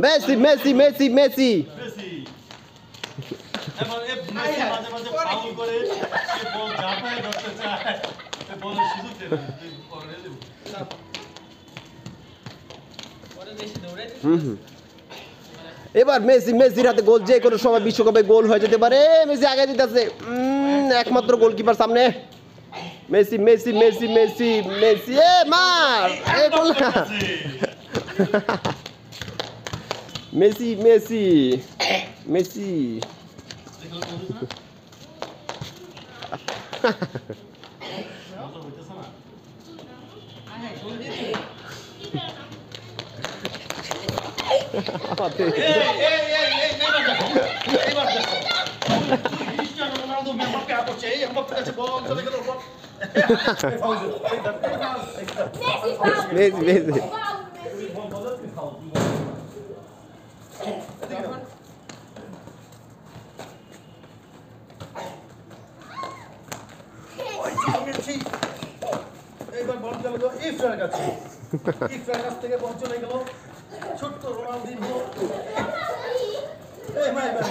Messi Messi Messi Messi এবার Messi মেসির হাতে গোল, যে কোনো সময় বিশ্বকাপে গোল হয়ে যেতে পারে। মেসি আগে দিতেছে, একমাত্র গোলকিপার সামনে। Messi Messi Messi Messi Messi, এ মার, এ গোল না। মেসি মেসি মেসি এইবার বল গেল ইফরার কাছে, ইফরার কাছ থেকে বল চলে গেল ছোট্ট রোনালদিনহো। এই ভাই ভাই